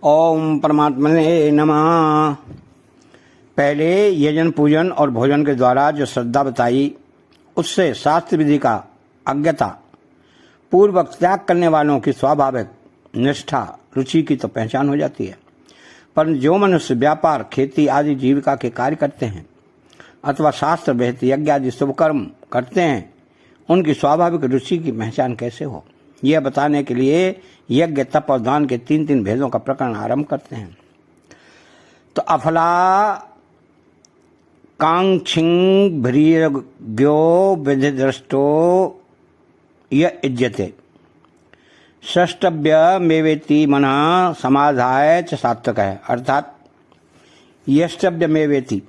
ओम परमात्मने नमः। पहले यजन पूजन और भोजन के द्वारा जो श्रद्धा बताई, उससे शास्त्र विधि का अज्ञता पूर्वक त्याग करने वालों की स्वाभाविक निष्ठा रुचि की तो पहचान हो जाती है। पर जो मनुष्य व्यापार, खेती आदि जीविका के कार्य करते हैं अथवा शास्त्र विहित यज्ञ आदि शुभ कर्म करते हैं, उनकी स्वाभाविक रुचि की पहचान कैसे हो, यह बताने के लिए यज्ञ, तप और दान के तीन तीन भेदों का प्रकरण आरंभ करते हैं। तो अफला कांक्षिंग भ्रीर्ज्ञो विधि दृष्टो य इज्जते षष्टव्य मेवेति मनः समाधाय च सात्विक है। अर्थात यष्टव्य मेवेति,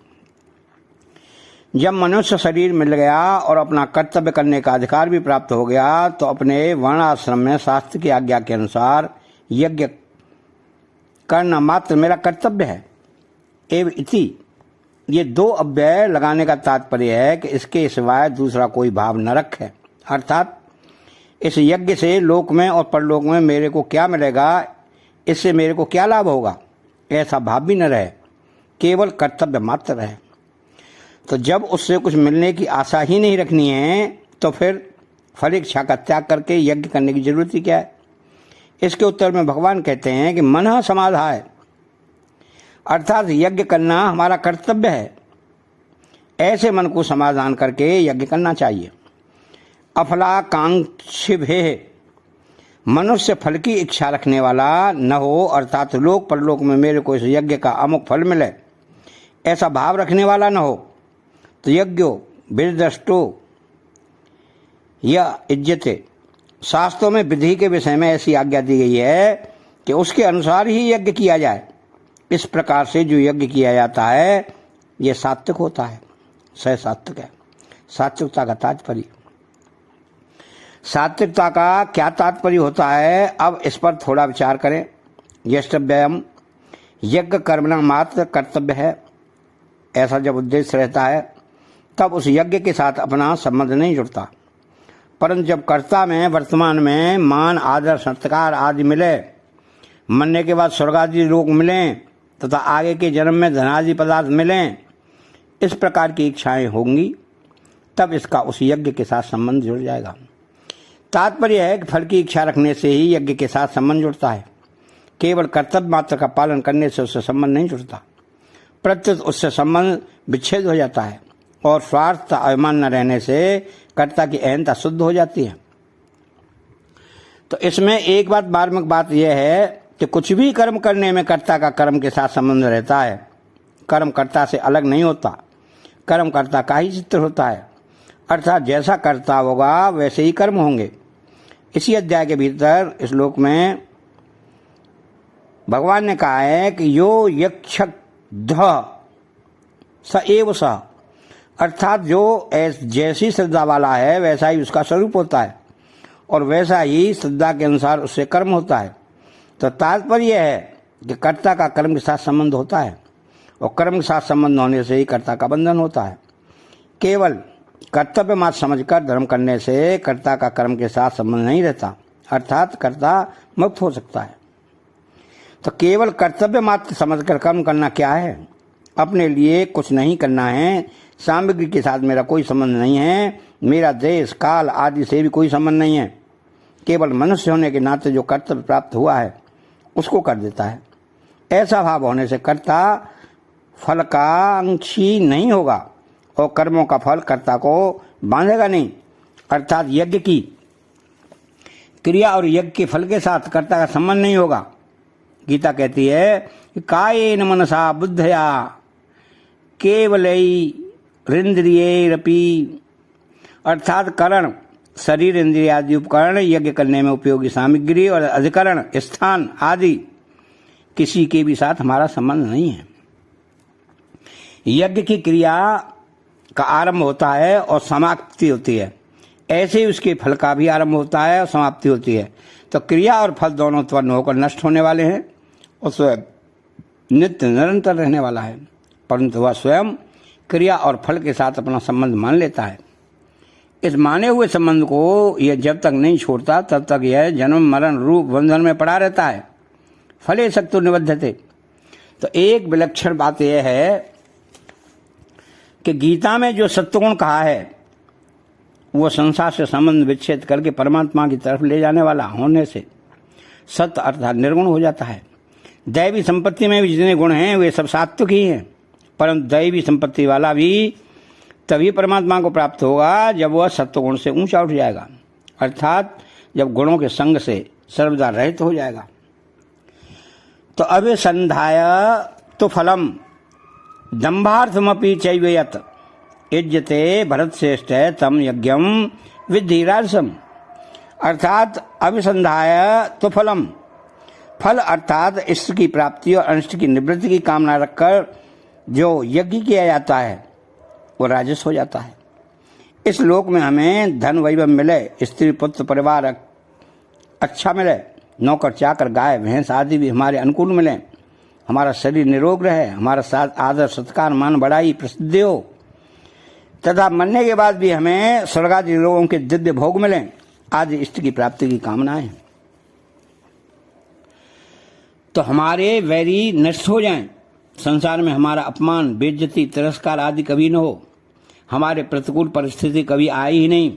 जब मनुष्य शरीर मिल गया और अपना कर्तव्य करने का अधिकार भी प्राप्त हो गया, तो अपने वर्णाश्रम में शास्त्र की आज्ञा के अनुसार यज्ञ करना मात्र मेरा कर्तव्य है। एवं इति, ये दो अव्यय लगाने का तात्पर्य है कि इसके सिवाय दूसरा कोई भाव न रखे। अर्थात इस यज्ञ से लोक में और परलोक में मेरे को क्या मिलेगा, इससे मेरे को क्या लाभ होगा, ऐसा भाव भी न रहे, केवल कर्तव्य मात्र रहे। तो जब उससे कुछ मिलने की आशा ही नहीं रखनी है, तो फिर फल इच्छा का त्याग करके यज्ञ करने की जरूरत ही क्या है। इसके उत्तर में भगवान कहते हैं कि मन समाधाय, अर्थात यज्ञ करना हमारा कर्तव्य है, ऐसे मन को समाधान करके यज्ञ करना चाहिए। अफलाकांक्षिभेः, मनुष्य फल की इच्छा रखने वाला न हो, अर्थात लोक परलोक में मेरे को इस यज्ञ का अमुक फल मिले, ऐसा भाव रखने वाला न हो। तो यज्ञो विदृष्टो या इज्जते, शास्त्रों में विधि के विषय में ऐसी आज्ञा दी गई है कि उसके अनुसार ही यज्ञ किया जाए। इस प्रकार से जो यज्ञ किया जाता है ये सात्विक होता है, सह सात्विक है। सात्विकता का तात्पर्य, सात्विकता का क्या तात्पर्य होता है, अब इस पर थोड़ा विचार करें। यष्टव्ययम, यज्ञ कर्मणा मात्र कर्तव्य है, ऐसा जब उद्देश्य रहता है तब उस यज्ञ के साथ अपना संबंध नहीं जुड़ता। परंतु जब कर्ता में वर्तमान में मान, आदर, सत्कार आदि मिले, मरने के बाद स्वर्ग आदि लोक मिलें तथा आगे के जन्म में धनादि पदार्थ मिलें, इस प्रकार की इच्छाएं होंगी, तब इसका उस यज्ञ के साथ संबंध जुड़ जाएगा। तात्पर्य है कि फल की इच्छा रखने से ही यज्ञ के साथ संबंध जुड़ता है, केवल कर्तव्य मात्र का पालन करने से उससे संबंध नहीं जुड़ता। प्रत्युत उससे संबंध विच्छेद हो जाता है और स्वार्थ अभिमान न रहने से कर्ता की अहंता शुद्ध हो जाती है। तो इसमें एक बात, मार्मिक बात यह है कि कुछ भी कर्म करने में कर्ता का कर्म के साथ संबंध रहता है। कर्म कर्ता से अलग नहीं होता, कर्म कर्ता का ही चित्र होता है। अर्थात जैसा कर्ता होगा वैसे ही कर्म होंगे। इसी अध्याय के भीतर इस श्लोक में भगवान ने कहा है कि यो यक्षध स एव स, अर्थात जो जैसी श्रद्धा वाला है वैसा ही उसका स्वरूप होता है और वैसा ही श्रद्धा के अनुसार उससे कर्म होता है। तो तात्पर्य है कि कर्ता का कर्म के साथ संबंध होता है और कर्म के साथ संबंध होने से ही कर्ता का बंधन होता है। केवल कर्तव्य मात्र समझकर धर्म करने से कर्ता का कर्म के साथ संबंध नहीं रहता, अर्थात कर्ता मुक्त हो सकता है। तो केवल कर्तव्य मात्र समझकर कर्म करना क्या है, अपने लिए कुछ नहीं करना है, सामग्री के साथ मेरा कोई संबंध नहीं है, मेरा देश काल आदि से भी कोई संबंध नहीं है, केवल मनुष्य होने के नाते जो कर्तव्य प्राप्त हुआ है उसको कर देता है। ऐसा भाव होने से कर्ता फलकांक्षी नहीं होगा और कर्मों का फल कर्ता को बांधेगा नहीं। अर्थात यज्ञ की क्रिया और यज्ञ के फल के साथ कर्ता का संबंध नहीं होगा। गीता कहती है कि कायेन मनसा बुद्धया केवलैरिन्द्रियैरपि, अर्थात करण, शरीर, इंद्रिय आदि उपकरण, यज्ञ करने में उपयोगी सामग्री और अधिकरण, स्थान आदि किसी के भी साथ हमारा संबंध नहीं है। यज्ञ की क्रिया का आरंभ होता है और समाप्ति होती है, ऐसे ही उसके फल का भी आरंभ होता है और समाप्ति होती है। तो क्रिया और फल दोनों उत्पन्न होकर नष्ट होने वाले हैं और स्वयं नित्य निरंतर रहने वाला है, परंतु वह स्वयं क्रिया और फल के साथ अपना संबंध मान लेता है। इस माने हुए संबंध को यह जब तक नहीं छोड़ता तब तक यह जन्म मरण रूप बंधन में पड़ा रहता है। फले सक्तो निबध्यते। तो एक विलक्षण बात यह है कि गीता में जो सत्वगुण कहा है वो संसार से संबंध विच्छेद करके परमात्मा की तरफ ले जाने वाला होने से सत्य अर्थात निर्गुण हो जाता है। दैवी संपत्ति में भी जितने गुण हैं वे सब सात्विक ही हैं, परंतु दैवी संपत्ति वाला भी तभी परमात्मा को प्राप्त होगा जब वह सत्वगुण से ऊंचा उठ जाएगा, अर्थात जब गुणों के संग से सर्वदा रहित हो जाएगा। तो अभिसंधाय तो फलम दंभार्थमपि चैव यत् इज्जते भरतश्रेष्ठ तम यज्ञम विद्धि राजसम। अर्थात अभिसंधाय तो फलम, फल अर्थात इष्ट की प्राप्ति और अनिष्ट की निवृत्ति की कामना रखकर जो यज्ञ किया जाता है वो राजस हो जाता है। इस लोक में हमें धन वैभव मिले, स्त्री पुत्र परिवार अच्छा मिले, नौकर चाकर गाय भैंस आदि भी हमारे अनुकूल मिले, हमारा शरीर निरोग रहे, हमारा साथ आदर सत्कार मान बढ़ाई प्रसिद्धि हो, तथा मरने के बाद भी हमें स्वर्गादि लोगों के दिव्य भोग मिले आदि इष्ट की प्राप्ति की कामनाएं, तो हमारे वैरी नष्ट हो जाएं, संसार में हमारा अपमान बेइज्जती तिरस्कार आदि कभी न हो, हमारे प्रतिकूल परिस्थिति कभी आई ही नहीं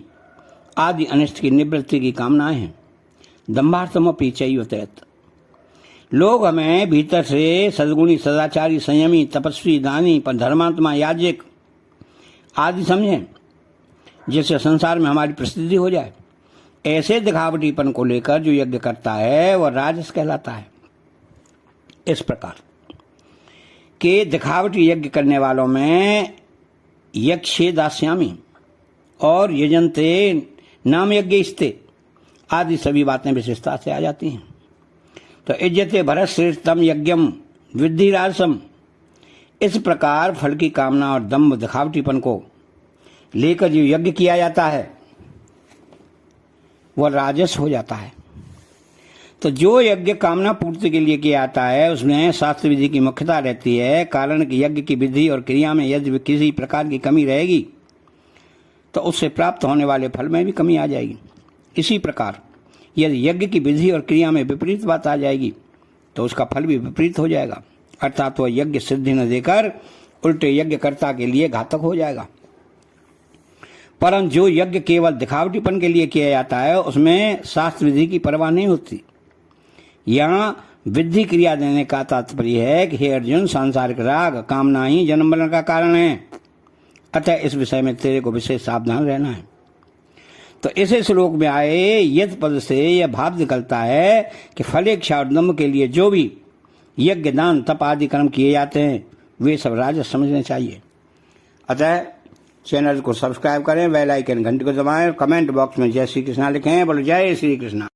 आदि अनिष्ट की निवृत्ति की कामनाएं हैं। दंभार्थमपि चैव तत्, लोग हमें भीतर से सद्गुणी सदाचारी संयमी तपस्वी दानी पर धर्मात्मा याजक आदि समझें, जिससे संसार में हमारी प्रसिद्धि हो जाए। ऐसे दिखावटीपन को लेकर जो यज्ञ करता है वह राजस कहलाता है। इस प्रकार के दिखावटी यज्ञ करने वालों में यक्षे दास्यामी और यजंते नाम यज्ञस्ते आदि सभी बातें विशेषता से आ जाती हैं। तो इज्जते भरतश्रेष्ठतम यज्ञम विद्धि राजसम, इस प्रकार फल की कामना और दम्भ दिखावटीपन को लेकर जो यज्ञ किया जाता है वह राजस हो जाता है। तो जो यज्ञ कामना पूर्ति के लिए किया जाता है उसमें शास्त्र विधि की मुख्यता रहती है, कारण कि यज्ञ की विधि और क्रिया में यदि किसी प्रकार की कमी रहेगी तो उससे प्राप्त होने वाले फल में भी कमी आ जाएगी। इसी प्रकार यदि यज्ञ की विधि और क्रिया में विपरीत बात आ जाएगी तो उसका फल भी विपरीत हो जाएगा, अर्थात वह यज्ञ सिद्धि न देकर उल्टे यज्ञकर्ता के लिए घातक हो जाएगा। परंतु जो यज्ञ केवल दिखावटीपन के लिए किया जाता है उसमें शास्त्र विधि की परवाह नहीं होती। यहाँ विधि क्रिया देने का तात्पर्य है कि हे अर्जुन, सांसारिक राग कामना ही जन्म मरण का कारण है, अतः इस विषय में तेरे को विशेष सावधान रहना है। तो इस श्लोक में आए यद पद से यह भाव निकलता है कि फलेच्छा और दम्भ के लिए जो भी यज्ञ दान तप आदि कर्म किए जाते हैं वे सब राजस समझने चाहिए। अतः चैनल को सब्सक्राइब करें, बेल आइकन घंटी को दबाएं, कमेंट बॉक्स में जय श्री कृष्णा लिखें। बोलो जय श्री कृष्णा।